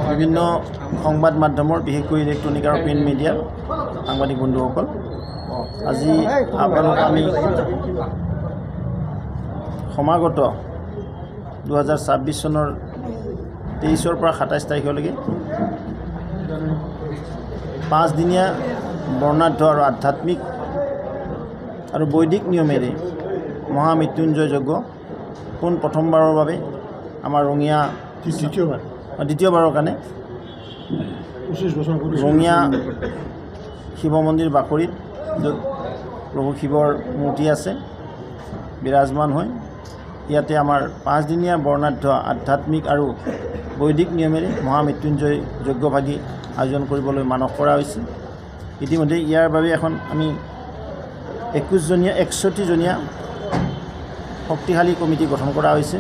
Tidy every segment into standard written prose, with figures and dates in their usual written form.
বিভিন্ন সংবাদ মাধ্যমৰ বিশেষকৈ ইলেক্ট্ৰনিক আৰু প্ৰিণ্ট মিডিয়াৰ সাংবাদিক বন্ধুসকল, আজি আপোনালোক আমি সমাগত 2026 চনৰ 23 পৰা 27 তাৰিখলৈকে 5 দিনীয়া বৰ্ণাঢ্য আৰু আধ্যাত্মিক আৰু বৈদিক নিয়মেৰে মহামৃত্যুঞ্জয় যজ্ঞ প্ৰথমবাৰৰ বাবে আমাৰ ৰঙিয়া দ্বিতীয়বাৰৰ কাৰণে ৰঙিয়া শিৱ মন্দিৰ বাকৰিত য'ত প্ৰভু শিৱৰ মূৰ্তি আছে বিৰাজমান হৈ ইয়াতে আমাৰ 5 দিনীয়া বৰ্ণাঢ্য আধ্যাত্মিক আৰু বৈদিক নিয়মেৰে মহামৃত্যুঞ্জয় যজ্ঞভাগী আয়োজন কৰিবলৈ মানস কৰা হৈছে। ইতিমধ্যে ইয়াৰ বাবে এখন আমি 61জনীয়া শক্তিশালী কমিটি গঠন কৰা হৈছে।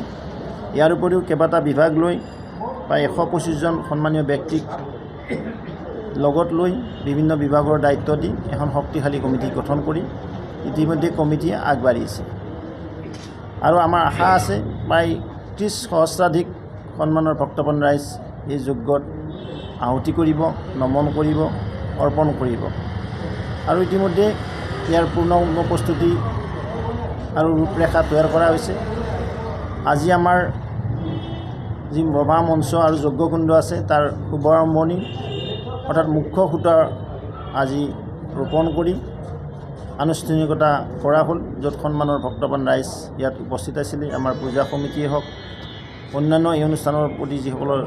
ইয়াৰ উপৰিও কেইবাটা বিভাগ লৈ প্ৰায় 125জন সন্মানীয় ব্যক্তিক লগত লৈ বিভিন্ন বিভাগৰ দায়িত্ব দি এখন শক্তিশালী কমিটি গঠন কৰি ইতিমধ্যে কমিটিয়ে আগবাঢ়িছে আৰু আমাৰ আশা আছে প্ৰায় 30 সহস্ৰাধিক সন্মানৰ ভক্তপন ৰাইজ এই যজ্ঞত আহুতি কৰিব, নমন কৰিব, অৰ্পণ কৰিব আৰু ইতিমধ্যে ইয়াৰ পূৰ্ণ প্ৰস্তুতি আৰু ৰূপৰেখা তৈয়াৰ কৰা হৈছে। আজি আমাৰ যি সভা মঞ্চ আৰু যজ্ঞকুণ্ড আছে তাৰ শুভাৰম্ভণি অৰ্থাৎ মুখ্য খুঁটা আজি ৰোপণ কৰি আনুষ্ঠানিকতা কৰা হ'ল, য'ত সন্মানৰ ভক্তপ্ৰাণ ৰাইজ ইয়াত উপস্থিত আছিলে। আমাৰ পূজা সমিতিয়ে হওক, অন্যান্য এই অনুষ্ঠানৰ প্ৰতি যিসকলৰ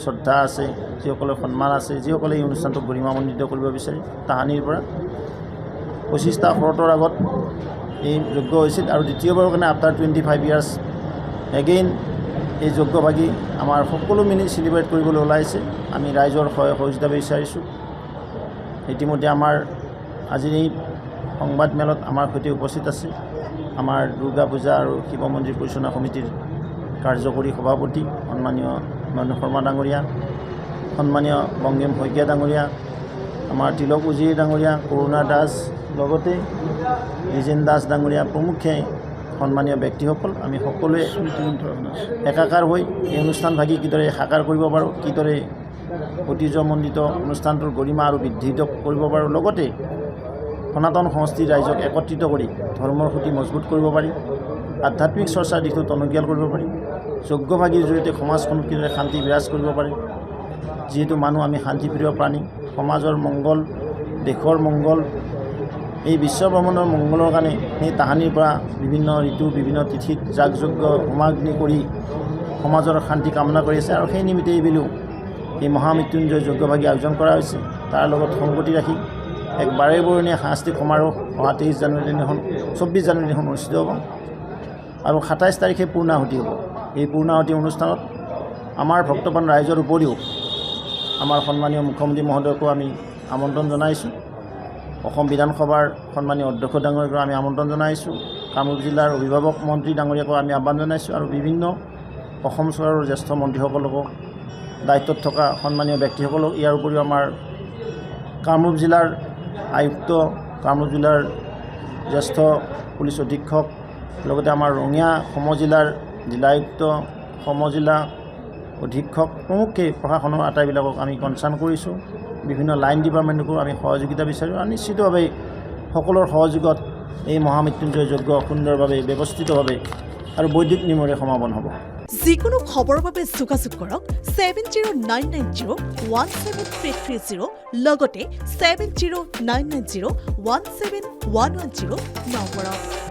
শ্ৰদ্ধা আছে, যিসকলৰ সন্মান আছে, যিসকলে এই অনুষ্ঠানটোক গৰিমামণ্ডিত কৰিব বিচাৰে, তাহানিৰ পৰা 25টা শৰতৰ আগত এই যজ্ঞ হৈছিল আৰু দ্বিতীয়বাৰৰ কাৰণে আফটাৰ 25 ইয়াৰ্ছ এগেইন এই যজ্ঞভাগী আমাৰ সকলো মিলি চেলিব্ৰেট কৰিবলৈ ওলাইছে। আমি ৰাইজৰ সহযোগিতা বিচাৰিছোঁ। ইতিমধ্যে আমাৰ আজিৰ এই সংবাদ মেলত আমাৰ সৈতে উপস্থিত আছে আমাৰ দুৰ্গা পূজা আৰু শিৱ মন্দিৰ পৰিচালনা সমিতিৰ কাৰ্যকৰী সভাপতি সন্মানীয় নয়ন শৰ্মা ডাঙৰীয়া, সন্মানীয় বংগেম শইকীয়া ডাঙৰীয়া, আমাৰ তিলক উজিৰ ডাঙৰীয়া, কৰুণা দাস, লগতে ৰিজেন দাস ডাঙৰীয়া প্ৰমুখ্যে সন্মানীয় ব্যক্তিসকল, আমি সকলোৱে একাকাৰ হৈ এই অনুষ্ঠানভাগী কিদৰে সাকাৰ কৰিব পাৰোঁ, কিদৰে ঐতিহ্যমণ্ডিত অনুষ্ঠানটোৰ গৰিমা আৰু বৃদ্ধিত কৰিব পাৰোঁ, লগতে সনাতন সংস্কৃতিৰ ৰাইজক একত্ৰিত কৰি ধৰ্মৰ সৈতে মজবুত কৰিব পাৰি, আধ্যাত্মিক চৰ্চাৰ দিশটো টনকিয়াল কৰিব পাৰি, যজ্ঞভাগীৰ জৰিয়তে সমাজখনত কিদৰে শান্তি বিৰাজ কৰিব পাৰি। যিহেতু মানুহ আমি শান্তিপ্ৰিয় প্ৰাণী, সমাজৰ মংগল, দেশৰ মংগল, এই বিশ্ব ভ্ৰমণৰ মংগলৰ কাৰণে সেই তাহানিৰ পৰা বিভিন্ন ঋতু বিভিন্ন তিথিত যাগযজ্ঞ হোমাগ্নি কৰি সমাজৰ শান্তি কামনা কৰি আছে আৰু সেই নিমিত্তে এইবেলিও এই মহামৃত্যুঞ্জয় যজ্ঞভাগী আয়োজন কৰা হৈছে। তাৰ লগত সংগতি ৰাখি এক বাৰেবৰণীয়া সাংস্কৃতিক সমাৰোহ অহা 24 জানুৱাৰী দিনাখন অনুষ্ঠিত হ'ব আৰু 27 তাৰিখে পূৰ্ণাহুতি হ'ব। এই পূৰ্ণাহুতি অনুষ্ঠানত আমাৰ ভক্তপ্ৰাণ ৰাইজৰ উপৰিও আমাৰ সন্মানীয় মুখ্যমন্ত্ৰী মহোদয়কো আমি আমন্ত্ৰণ জনাইছোঁ, অসম বিধানসভাৰ সন্মানীয় অধ্যক্ষ ডাঙৰীয়াকো আমি আমন্ত্ৰণ জনাইছোঁ, কামৰূপ জিলাৰ অভিভাৱক মন্ত্ৰী ডাঙৰীয়াকো আমি আহ্বান জনাইছোঁ আৰু বিভিন্ন অসম চৰকাৰৰ জ্যেষ্ঠ মন্ত্ৰীসকলকো, দায়িত্বত থকা সন্মানীয় ব্যক্তিসকলক, ইয়াৰ উপৰিও আমাৰ কামৰূপ জিলাৰ আয়ুক্ত, কামৰূপ জিলাৰ জ্যেষ্ঠ পুলিচ অধীক্ষক, লগতে আমাৰ ৰঙিয়া সমজিলাৰ জিলায়ুক্ত, সমজিলা অধীক্ষক প্ৰমুখ্যে প্ৰশাসনৰ আটাইবিলাকক আমি কনচাৰ্ণ কৰিছোঁ। বিভিন্ন লাইন ডিপাৰ্টমেণ্টকো আমি সহযোগিতা বিচাৰোঁ আৰু নিশ্চিতভাৱে সকলোৰ সহযোগত এই মহামৃত্যুঞ্জয় যজ্ঞ সুন্দৰভাৱে ব্যৱস্থিতভাৱে আৰু বৈদিক নিয়মেৰে সমাপন হ'ব। যিকোনো খবৰৰ বাবে যোগাযোগ কৰক 7099017330 লগতে 7099017110 নম্বৰত।